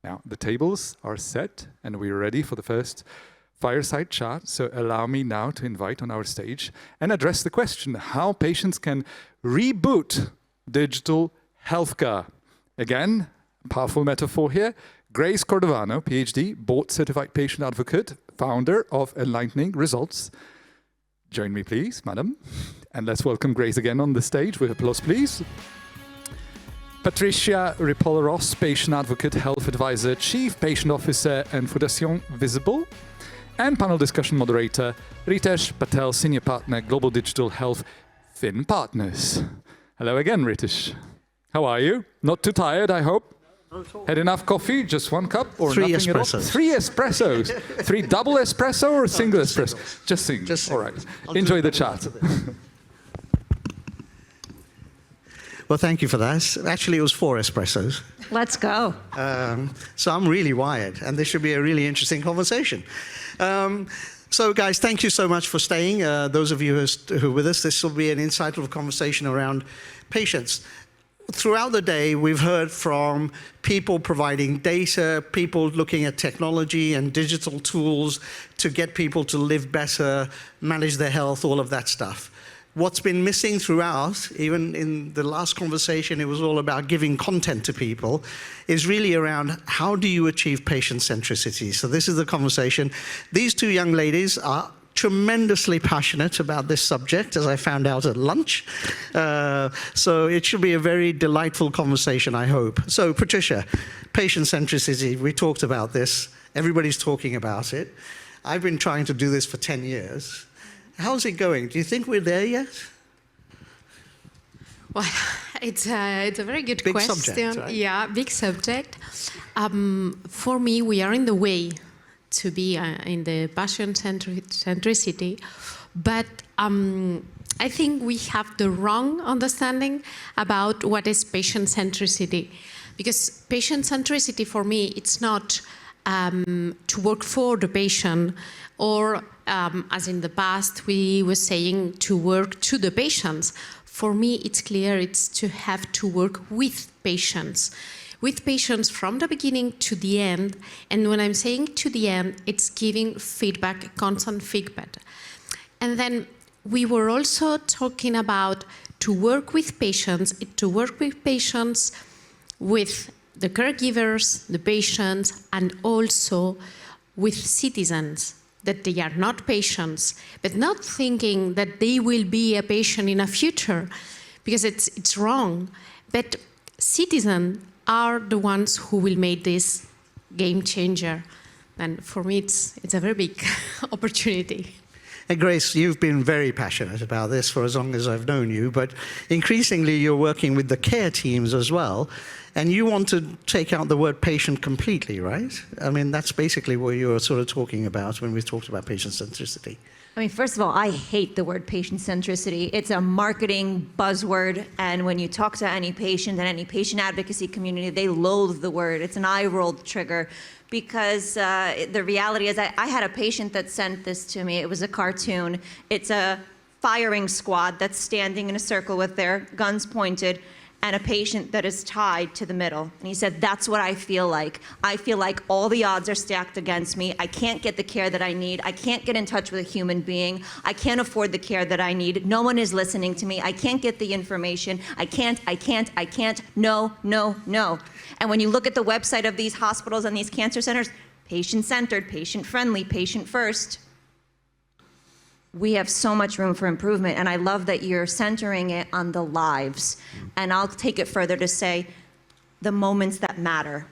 Now, the tables are set, and we're ready for the first fireside chat. So allow me now to invite on our stage and address the question, how patients can reboot digital healthcare. Again, powerful metaphor here. Grace Cordovano, PhD, board-certified patient advocate, founder of Enlightening Results. Join me, please, madam. And let's welcome Grace again on the stage with applause, please. Patricia, Ripoll, patient advocate, health advisor, chief patient officer, and Fundación Visible. And panel discussion moderator, Ritesh, Patel, senior partner, Global Digital Health, Fin Partners. Hello again, Ritesh. How are you? Not too tired, I hope? Had enough coffee? Just one cup or Three nothing espressos. at all? 3 espressos. 3 double espresso or single espresso? Just single. Just all right. Enjoy the chat. Well, thank you for that. Actually, it was 4 espressos. Let's go. So I'm really wired, and this should be a really interesting conversation. So guys, thank you so much for staying. Those of you who are with us, this will be an insightful conversation around patients. Throughout the day, we've heard from people providing data, people looking at technology and digital tools to get people to live better, manage their health, all of that stuff. What's been missing throughout, even in the last conversation, it was all about giving content to people, is really around how do you achieve patient centricity? So this is the conversation. These 2 young ladies are tremendously passionate about this subject, as I found out at lunch. So it should be a very delightful conversation, I hope. So Patricia, patient centricity, we talked about this. Everybody's talking about it. I've been trying to do this for 10 years. How's it going? Do you think we're there yet? Well, it's a very good Big question. Subject, right? Yeah, big subject. For me, we are in the way to be in the patient centricity, but I think we have the wrong understanding about what is patient centricity, because patient centricity for me, it's not to work for the patient, or as in the past we were saying, to work to the patients. For me, it's clear it's to have to work with patients from the beginning to the end. And when I'm saying to the end, it's giving feedback, constant feedback. And then we were also talking about to work with patients, with the caregivers, the patients, and also with citizens, that they are not patients, but not thinking that they will be a patient in a future, because it's wrong. But citizens are the ones who will make this game changer. And for me, it's a very big opportunity. And Grace, you've been very passionate about this for as long as I've known you, but increasingly you're working with the care teams as well, and you want to take out the word patient completely, right? I mean, that's basically what you were sort of talking about when we talked about patient centricity. I mean, first of all, I hate the word patient centricity. It's a marketing buzzword, and when you talk to any patient and any patient advocacy community, they loathe the word. It's an eye-roll trigger, because the reality is I had a patient that sent this to me. It was a cartoon. It's a firing squad that's standing in a circle with their guns pointed, and a patient that is tied to the middle. And he said, that's what I feel like. I feel like all the odds are stacked against me. I can't get the care that I need. I can't get in touch with a human being. I can't afford the care that I need. No one is listening to me. I can't get the information. I can't. No, no, no. And when you look at the website of these hospitals and these cancer centers, patient-centered, patient-friendly, patient-first. We have so much room for improvement, and I love that you're centering it on the lives. And I'll take it further to say the moments that matter.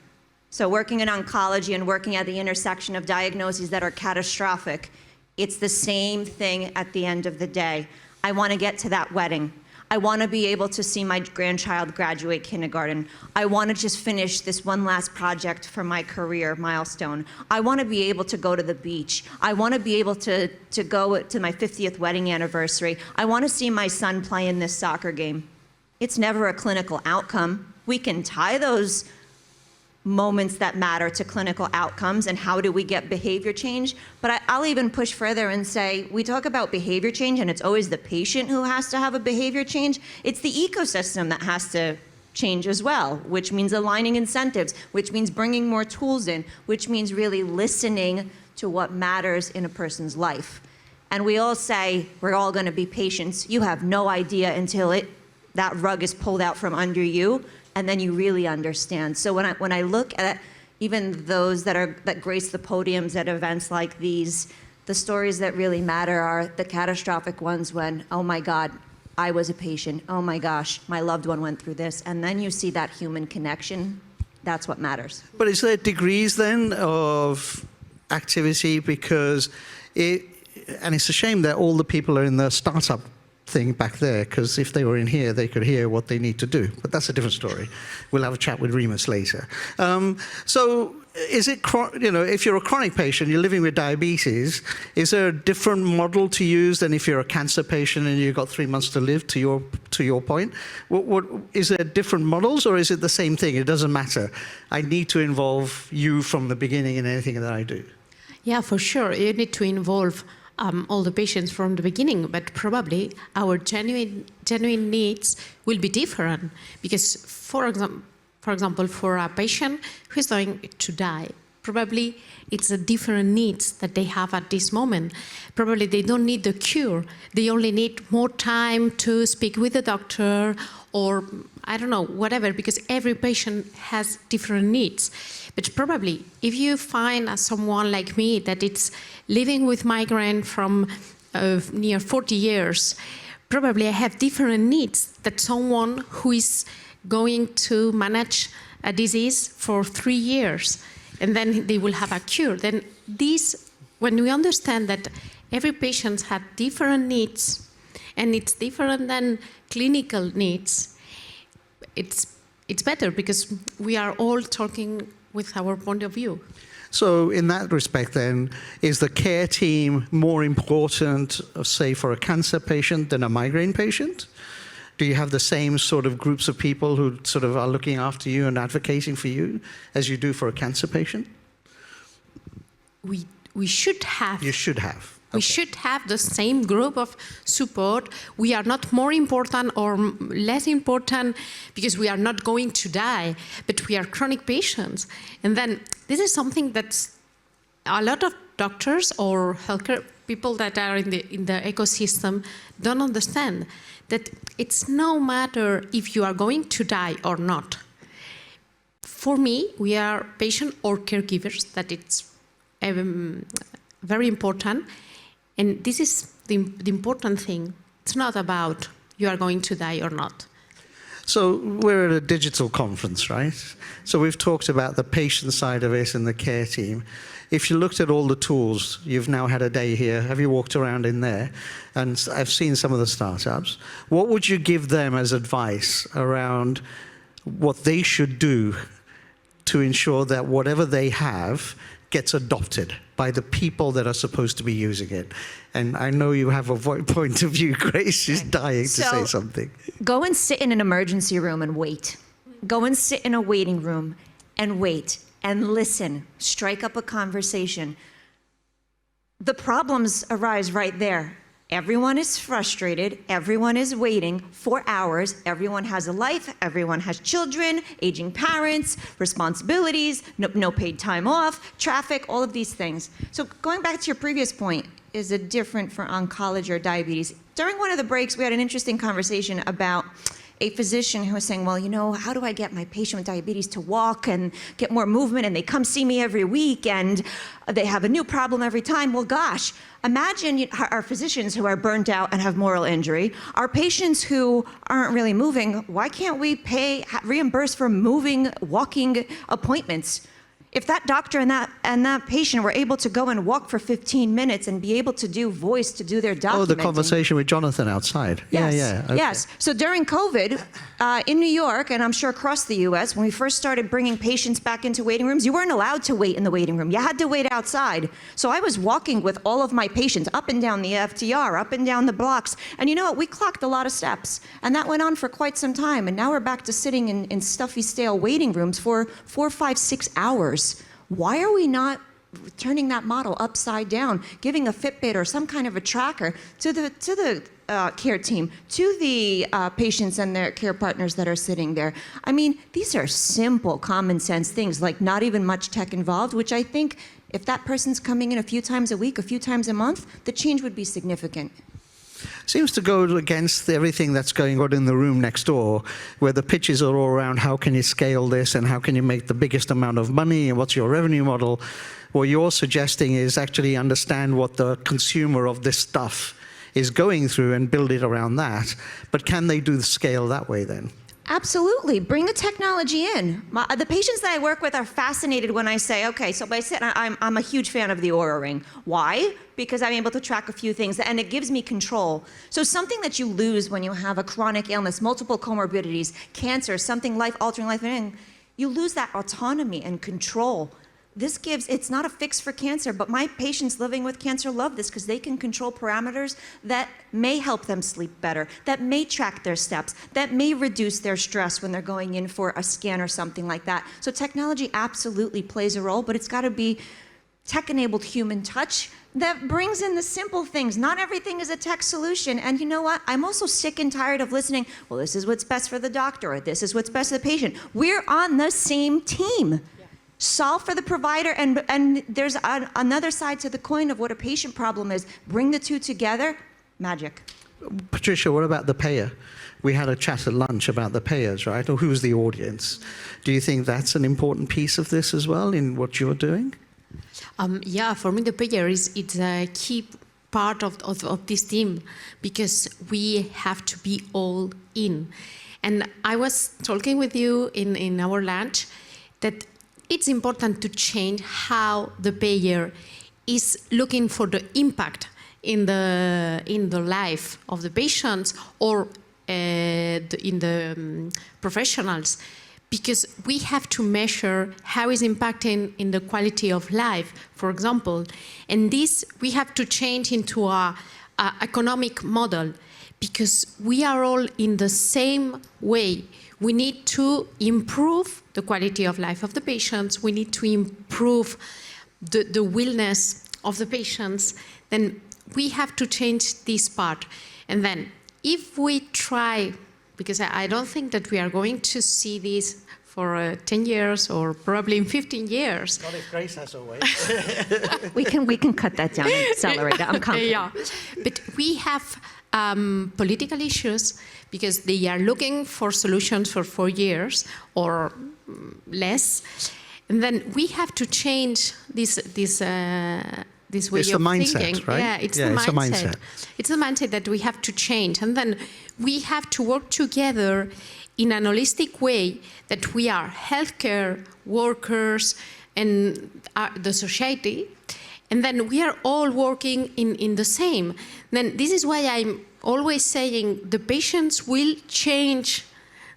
So working in oncology and working at the intersection of diagnoses that are catastrophic, it's the same thing at the end of the day. I want to get to that wedding. I want to be able to see my grandchild graduate kindergarten. I want to just finish this one last project for my career milestone. I want to be able to go to the beach. I want to be able to go to my 50th wedding anniversary. I want to see my son play in this soccer game. It's never a clinical outcome. We can tie those moments that matter to clinical outcomes and how do we get behavior change. But I'll even push further and say, we talk about behavior change and it's always the patient who has to have a behavior change. It's the ecosystem that has to change as well, which means aligning incentives, which means bringing more tools in, which means really listening to what matters in a person's life. And we all say, we're all going to be patients. You have no idea until that rug is pulled out from under you, and then you really understand. So when I look at even those that grace the podiums at events like these, the stories that really matter are the catastrophic ones when, oh my God, I was a patient. Oh my gosh, my loved one went through this. And then you see that human connection. That's what matters. But is there degrees then of activity? Because and it's a shame that all the people are in the startup thing back there, because if they were in here, they could hear what they need to do. But that's a different story. We'll have a chat with Remus later. So is it, if you're a chronic patient, you're living with diabetes, is there a different model to use than if you're a cancer patient and you've got 3 months to live, to your point? Is there different models, or is it the same thing? It doesn't matter. I need to involve you from the beginning in anything that I do. Yeah, for sure. You need to involve all the patients from the beginning, but probably our genuine needs will be different. Because, for example, for a patient who's going to die, probably it's a different needs that they have at this moment. Probably they don't need the cure. They only need more time to speak with the doctor, or I don't know, whatever, because every patient has different needs. But probably if you find someone like me that it's living with migraine from near 40 years, probably I have different needs than someone who is going to manage a disease for 3 years, and then they will have a cure. Then when we understand that every patient has different needs, and it's different than clinical needs, it's better, because we are all talking with our point of view. So in that respect then, is the care team more important, say, for a cancer patient than a migraine patient? Do you have the same sort of groups of people who sort of are looking after you and advocating for you as you do for a cancer patient? We should have. You should have. We should have the same group of support. We are not more important or less important because we are not going to die, but we are chronic patients. And then this is something that a lot of doctors or healthcare people that are in the ecosystem don't understand, that it's no matter if you are going to die or not. For me, we are patient or caregivers, that it's very important. And this is the important thing. It's not about you are going to die or not. So we're at a digital conference, right? So we've talked about the patient side of it and the care team. If you looked at all the tools, you've now had a day here, have you walked around in there? And I've seen some of the startups. What would you give them as advice around what they should do to ensure that whatever they have gets adopted by the people that are supposed to be using it? And I know you have a point of view. Grace is dying to say something. Go and sit in an emergency room and wait. Go and sit in a waiting room and wait and listen. Strike up a conversation. The problems arise right there. Everyone is frustrated. Everyone is waiting for hours. Everyone has a life. Everyone has children, aging parents, responsibilities, no paid time off, traffic, all of these things. So going back to your previous point, is it different for oncology or diabetes? During one of the breaks, we had an interesting conversation about a physician who was saying, well, you know, how do I get my patient with diabetes to walk and get more movement, and they come see me every week and they have a new problem every time? Well, gosh, imagine our physicians who are burnt out and have moral injury, our patients who aren't really moving. Why can't we reimburse for moving, walking appointments? If that doctor and that patient were able to go and walk for 15 minutes and be able to do voice, to do their documenting. Oh, the conversation with Jonathan outside. Yes. Yeah. Okay. Yes. So during COVID, in New York, and I'm sure across the US, when we first started bringing patients back into waiting rooms, you weren't allowed to wait in the waiting room. You had to wait outside. So I was walking with all of my patients up and down the FDR, up and down the blocks. And you know what? We clocked a lot of steps. And that went on for quite some time. And now we're back to sitting in stuffy, stale waiting rooms for 4, 5, 6 hours. Why are we not turning that model upside down, giving a Fitbit or some kind of a tracker to the care team, to the patients and their care partners that are sitting there. I mean, these are simple, common sense things, like not even much tech involved, which I think if that person's coming in a few times a week, a few times a month, the change would be significant. Seems to go against everything that's going on in the room next door, where the pitches are all around how can you scale this and how can you make the biggest amount of money and what's your revenue model. What you're suggesting is actually understand what the consumer of this stuff is going through and build it around that. But can they do the scale that way then? Absolutely. Bring the technology in. The patients that I work with are fascinated when I say, okay, so I'm a huge fan of the Oura Ring. Why? Because I'm able to track a few things, and it gives me control. So something that you lose when you have a chronic illness, multiple comorbidities, cancer, something life-altering, life-ending, you lose that autonomy and control. This gives, it's not a fix for cancer, but my patients living with cancer love this because they can control parameters that may help them sleep better, that may track their steps, that may reduce their stress when they're going in for a scan or something like that. So technology absolutely plays a role, but it's got to be tech-enabled human touch that brings in the simple things. Not everything is a tech solution. And you know what? I'm also sick and tired of listening, well, this is what's best for the doctor, or this is what's best for the patient. We're on the same team. Solve for the provider, and there's another side to the coin of what a patient problem is. Bring the two together, magic. Patricia, what about the payer? We had a chat at lunch about the payers, right? Or who's the audience? Do you think that's an important piece of this as well in what you're doing? Yeah, for me the payer it's a key part of this team, because we have to be all in. And I was talking with you in our lunch that it's important to change how the payer is looking for the impact in the life of the patients or in the professionals, because we have to measure how it's impacting in the quality of life, for example. And this we have to change into a economic model, because we are all in the same way. We need to improve the quality of life of the patients. We need to improve the wellness of the patients. Then we have to change this part. And then if we try, because I don't think that we are going to see this for 10 years or probably in 15 years. Not if Grace has a way. We can cut that down and accelerate that. I'm confident. Yeah, but we have political issues, because they are looking for solutions for 4 years or less, and then we have to change this way It's of the mindset, thinking. right? Yeah, it's Yeah, the it's a mindset. mindset. It's the mindset that we have to change, and then we have to work together in an holistic way, that we are healthcare workers and the society. And then we are all working in the same. Then this is why I'm always saying the patients will change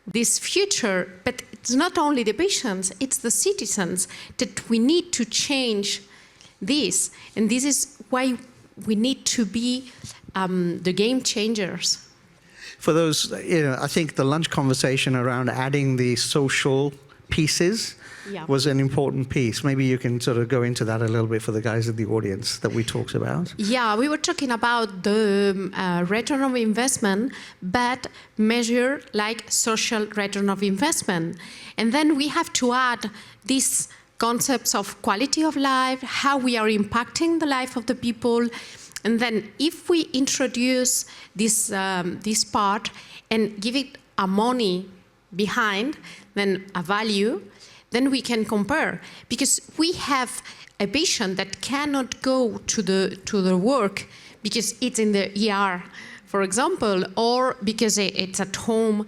this future, but it's not only the patients, it's the citizens that we need to change this. And this is why we need to be the game changers. For those, I think the lunch conversation around adding the social pieces was an important piece. Maybe you can sort of go into that a little bit for the guys in the audience that we talked about. Yeah, we were talking about the return of investment, but measured like social return of investment. And then we have to add these concepts of quality of life, how we are impacting the life of the people. And then if we introduce this part and give it a money behind, then a value, then we can compare. Because we have a patient that cannot go to the work because it's in the ER, for example, or because it's at home.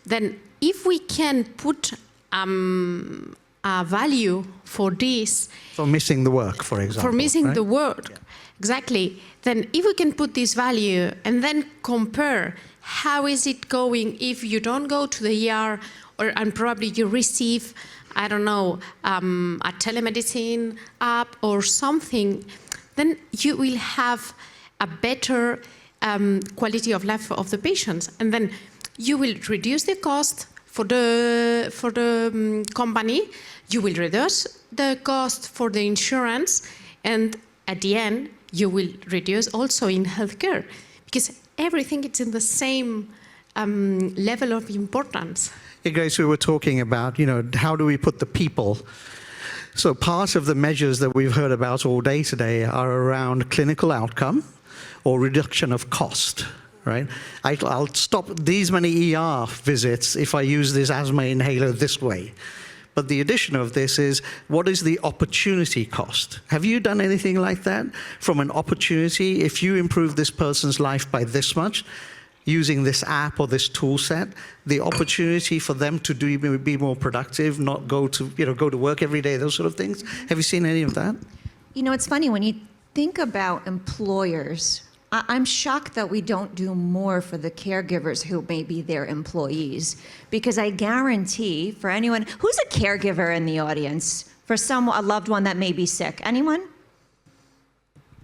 Then if we can put a value for this. For missing the work, for example. For missing right? the work, yeah. Exactly. Then if we can put this value and then compare how is it going if you don't go to the ER, and probably you receive, I don't know, a telemedicine app or something, then you will have a better quality of life of the patients. And then you will reduce the cost for the company, you will reduce the cost for the insurance, and at the end, you will reduce also in healthcare. Because everything is in the same level of importance. Hey, Grace, we were talking about, how do we put the people? So part of the measures that we've heard about all day today are around clinical outcome or reduction of cost, right? I'll stop these many ER visits if I use this asthma inhaler this way. But the addition of this is, what is the opportunity cost? Have you done anything like that? From an opportunity, if you improve this person's life by this much, using this app or this tool set, the opportunity for them to be more productive, not go to work every day, those sort of things. Have you seen any of that? It's funny, when you think about employers, I'm shocked that we don't do more for the caregivers who may be their employees, because I guarantee for anyone, who's a caregiver in the audience for a loved one that may be sick? Anyone?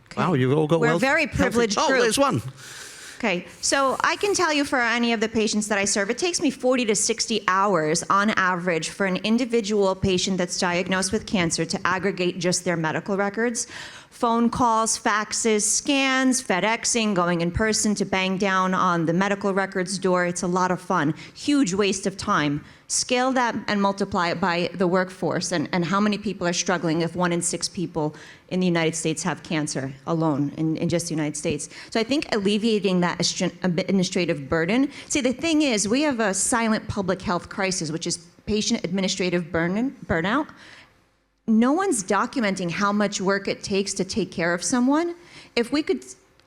Okay. Wow, you all got We're a very privileged group. Oh, there's one. Okay, so I can tell you for any of the patients that I serve, it takes me 40 to 60 hours on average for an individual patient that's diagnosed with cancer to aggregate just their medical records. Phone calls, faxes, scans, FedExing, going in person to bang down on the medical records door. It's a lot of fun. Huge waste of time. Scale that and multiply it by the workforce and how many people are struggling if 1 in 6 people in the United States have cancer alone in just the United States. So I think alleviating that administrative burden. See, the thing is, we have a silent public health crisis, which is patient administrative burnout. No one's documenting how much work it takes to take care of someone. If we could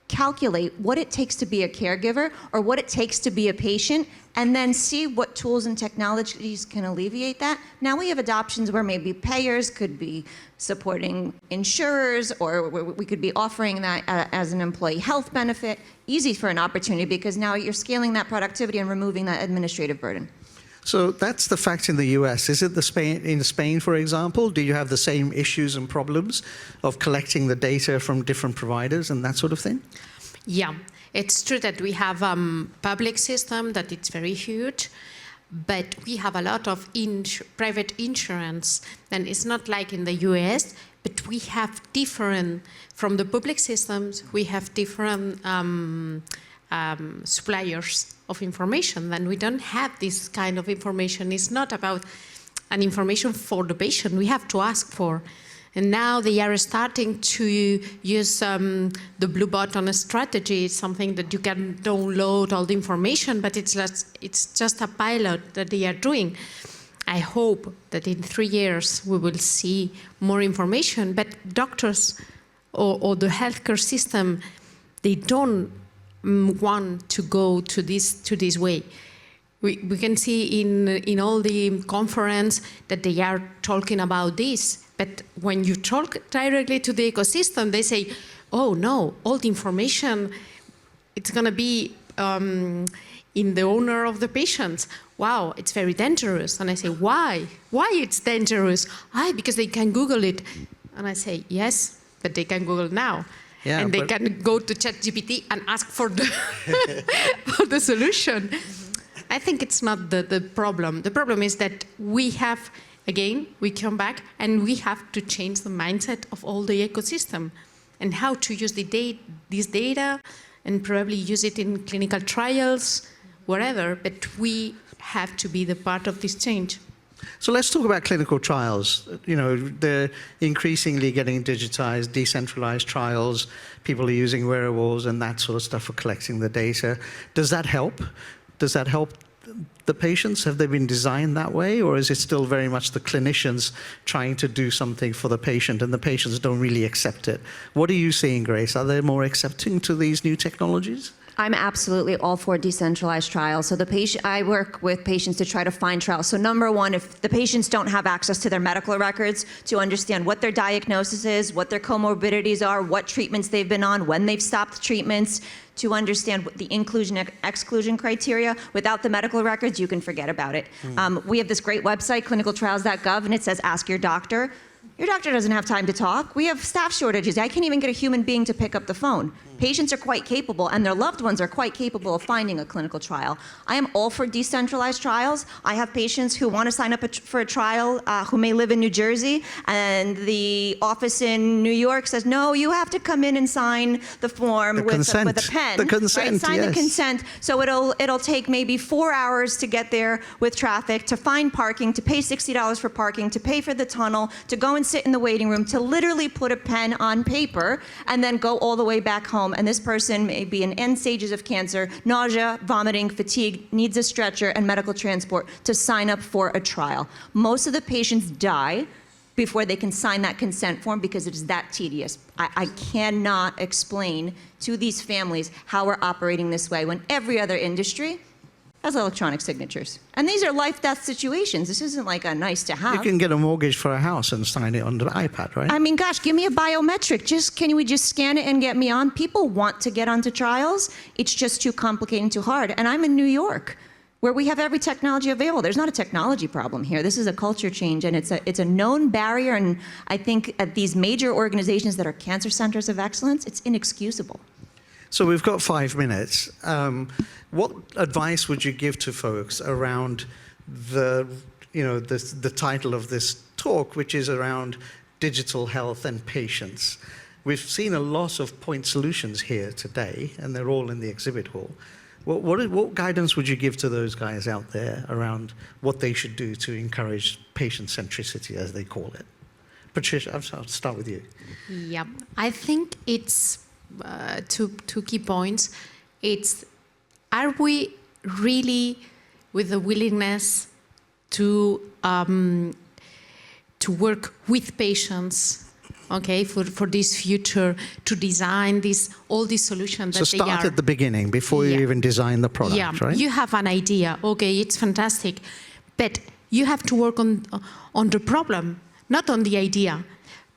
calculate what it takes to be a caregiver or what it takes to be a patient, and then see what tools and technologies can alleviate that. Now we have adoptions where maybe payers could be supporting insurers, or we could be offering that as an employee health benefit. Easy for an opportunity, because now you're scaling that productivity and removing that administrative burden. So that's the fact in the US. Is it in Spain, for example? Do you have the same issues and problems of collecting the data from different providers and that sort of thing? Yeah, it's true that we have a public system that it's very huge, but we have a lot of private insurance, and it's not like in the US, but we have different, from the public systems, we have different suppliers of information, and we don't have this kind of information. It's not about an information for the patient, we have to ask for. And now they are starting to use the blue button strategy. It's something that you can download all the information, but it's just a pilot that they are doing. I hope that in 3 years we will see more information, but doctors or the healthcare system, they don't want to go to this way. We can see in all the conference that they are talking about this, but when you talk directly to the ecosystem, they say, oh no, all the information, it's going to be in the owner of the patients. Wow, it's very dangerous. And I say, why? Why it's dangerous? Because they can Google it. And I say, yes, but they can Google now. Yeah, and they can go to ChatGPT and ask for the, for the solution. I think it's not the problem. The problem is that we have, again, we come back and we have to change the mindset of all the ecosystem and how to use this data and probably use it in clinical trials, wherever, but we have to be the part of this change. So let's talk about clinical trials. They're increasingly getting digitized, decentralized trials. People are using wearables and that sort of stuff for collecting the data. Does that help? Does that help the patients? Have they been designed that way? Or is it still very much the clinicians trying to do something for the patient and the patients don't really accept it? What are you seeing, Grace? Are they more accepting to these new technologies? I'm absolutely all for decentralized trials. So I work with patients to try to find trials. So number one, if the patients don't have access to their medical records to understand what their diagnosis is, what their comorbidities are, what treatments they've been on, when they've stopped treatments, to understand the inclusion and exclusion criteria. Without the medical records, you can forget about it. We have this great website, clinicaltrials.gov, and it says, ask your doctor. Your doctor doesn't have time to talk. We have staff shortages. I can't even get a human being to pick up the phone. Patients are quite capable, and their loved ones are quite capable of finding a clinical trial. I am all for decentralized trials. I have patients who want to sign up for a trial who may live in New Jersey, and the office in New York says, no, you have to come in and sign the form with a pen. The consent, right? Sign yes. the consent. So it'll take maybe 4 hours to get there with traffic, to find parking, to pay $60 for parking, to pay for the tunnel, to go and sit in the waiting room, to literally put a pen on paper, and then go all the way back home. And this person may be in end stages of cancer, nausea, vomiting, fatigue, needs a stretcher and medical transport to sign up for a trial. Most of the patients die before they can sign that consent form because it is that tedious. I cannot explain to these families how we're operating this way when every other industry has electronic signatures. And these are life-death situations. This isn't like a nice to have. You can get a mortgage for a house and sign it on the iPad, right? I mean, gosh, give me a biometric. Can we just scan it and get me on? People want to get onto trials. It's just too complicated and too hard. And I'm in New York, where we have every technology available. There's not a technology problem here. This is a culture change, and it's a known barrier. And I think at these major organizations that are cancer centers of excellence, it's inexcusable. So we've got 5 minutes. What advice would you give to folks around the title of this talk, which is around digital health and patients? We've seen a lot of point solutions here today, and they're all in the exhibit hall. What guidance would you give to those guys out there around what they should do to encourage patient centricity, as they call it? Patricia, I'll start with you. Yeah, I think it's two key points. Are we really with the willingness to work with patients, okay, for this future, to design all these solutions that So start at the beginning before you even design the product, right? You have an idea, okay, it's fantastic, but you have to work on the problem, not on the idea.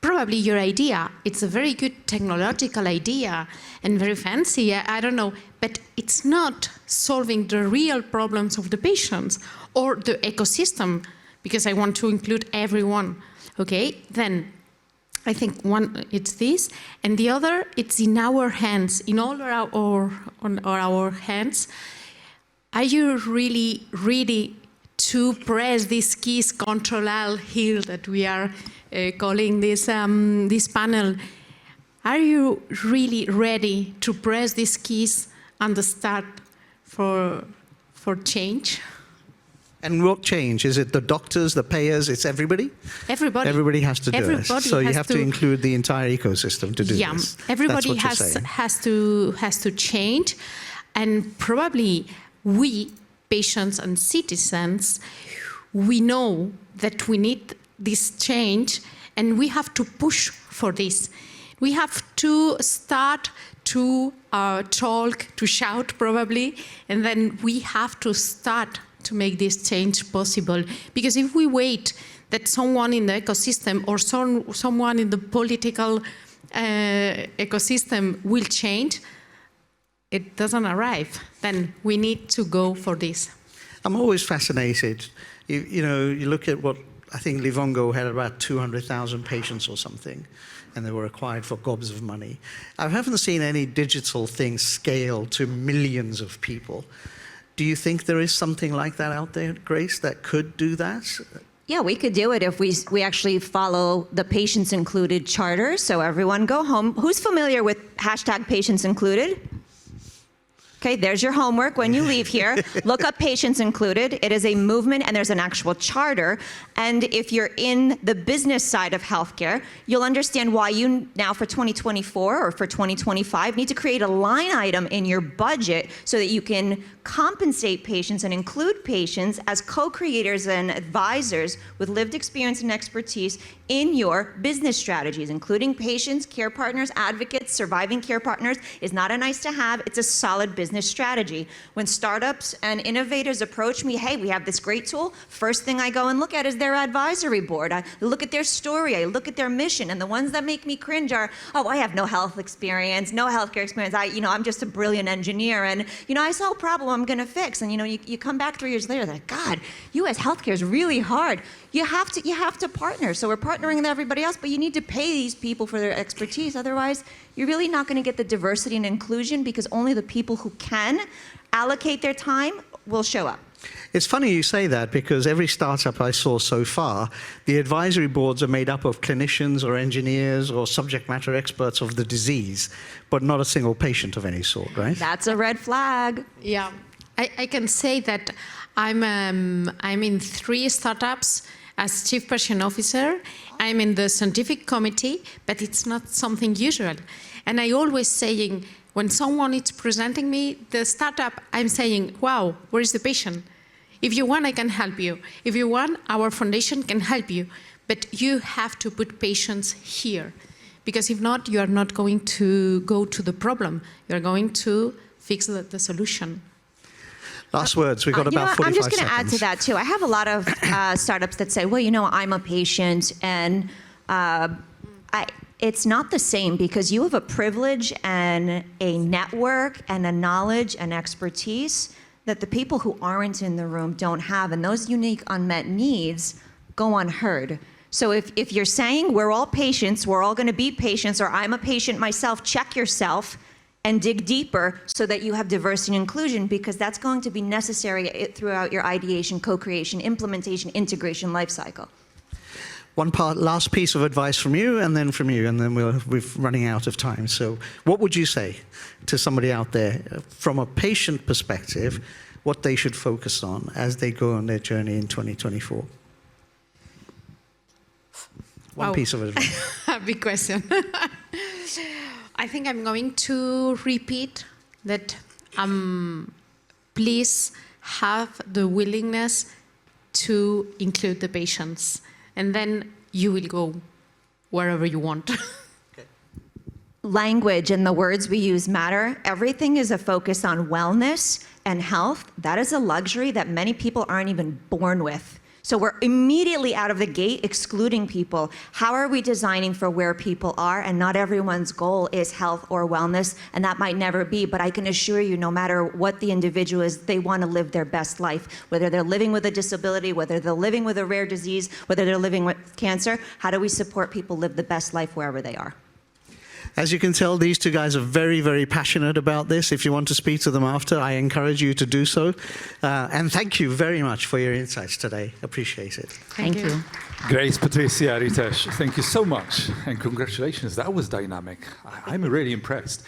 Probably your idea, it's a very good technological idea and very fancy, I don't know, but it's not solving the real problems of the patients or the ecosystem, because I want to include everyone, okay? Then I think one, it's this, and the other, it's in our hands, in all our hands. Are you really ready to press these keys, Ctrl Alt Heal, that we are calling this panel? Are you really ready to press these keys and start for change? And what change? Is it the doctors, the payers, it's everybody? Everybody. Everybody has to do it. So you have to include the entire ecosystem to do this. Yeah, everybody has to change. And probably we, patients and citizens, we know that we need this change, and we have to push for this. We have to start to talk, to shout probably, and then we have to start to make this change possible. Because if we wait that someone in the ecosystem or someone in the political ecosystem will change, it doesn't arrive. Then we need to go for this. I'm always fascinated. You look at what, I think Livongo had about 200,000 patients or something, and they were acquired for gobs of money. I haven't seen any digital thing scale to millions of people. Do you think there is something like that out there, Grace, that could do that? Yeah, we could do it if we actually follow the Patients Included charter. So everyone go home. Who's familiar with hashtag Patients Included? Okay, there's your homework when you leave here. Look up Patients Included. It is a movement, and there's an actual charter. And if you're in the business side of healthcare, you'll understand why you now for 2024 or for 2025 need to create a line item in your budget so that you can compensate patients and include patients as co-creators and advisors with lived experience and expertise in your business strategies, including patients, care partners, advocates, surviving care partners. Is not a nice to have, it's a solid business strategy. When startups and innovators approach me, hey, we have this great tool, first thing I go and look at is their advisory board. I look at their story, I look at their mission, and the ones that make me cringe are, oh, I have no health experience, no healthcare experience, I'm just a brilliant engineer, and I saw a problem I'm gonna fix, and you come back 3 years later, like, God, US healthcare is really hard. You have to partner. So we're partnering partnering with everybody else, but you need to pay these people for their expertise. Otherwise, you're really not going to get the diversity and inclusion because only the people who can allocate their time will show up. It's funny you say that because every startup I saw so far, the advisory boards are made up of clinicians or engineers or subject matter experts of the disease, but not a single patient of any sort, right? That's a red flag. Yeah, I can say that I'm in 3 startups as Chief Patient Officer. I'm in the scientific committee, but it's not something usual. And I always saying, when someone is presenting me the startup, I'm saying, wow, where is the patient? If you want, I can help you. If you want, our foundation can help you. But you have to put patients here. Because if not, you are not going to go to the problem. You are going to fix the solution. Last words, we've got about 45 seconds. I'm just going to add to that, too. I have a lot of startups that say, well, you know, I'm a patient, and it's not the same because you have a privilege and a network and a knowledge and expertise that the people who aren't in the room don't have, and those unique unmet needs go unheard. So if you're saying we're all patients, we're all going to be patients, or I'm a patient myself, check yourself and dig deeper so that you have diversity and inclusion, because that's going to be necessary throughout your ideation, co-creation, implementation, integration life cycle. Last piece of advice from you, and then we're running out of time. So what would you say to somebody out there from a patient perspective, what they should focus on as they go on their journey in 2024? One piece of advice. Big question. I think I'm going to repeat that please have the willingness to include the patients, and then you will go wherever you want. Language and the words we use matter. Everything is a focus on wellness and health. That is a luxury that many people aren't even born with. So we're immediately out of the gate excluding people. How are we designing for where people are? And not everyone's goal is health or wellness, and that might never be, but I can assure you, no matter what the individual is, they want to live their best life. Whether they're living with a disability, whether they're living with a rare disease, whether they're living with cancer, how do we support people live the best life wherever they are? As you can tell, these 2 guys are very, very passionate about this. If you want to speak to them after, I encourage you to do so. And thank you very much for your insights today. Appreciate it. Thank you. Great, Patricia, Ritesh. Thank you so much. And congratulations. That was dynamic. I'm really impressed.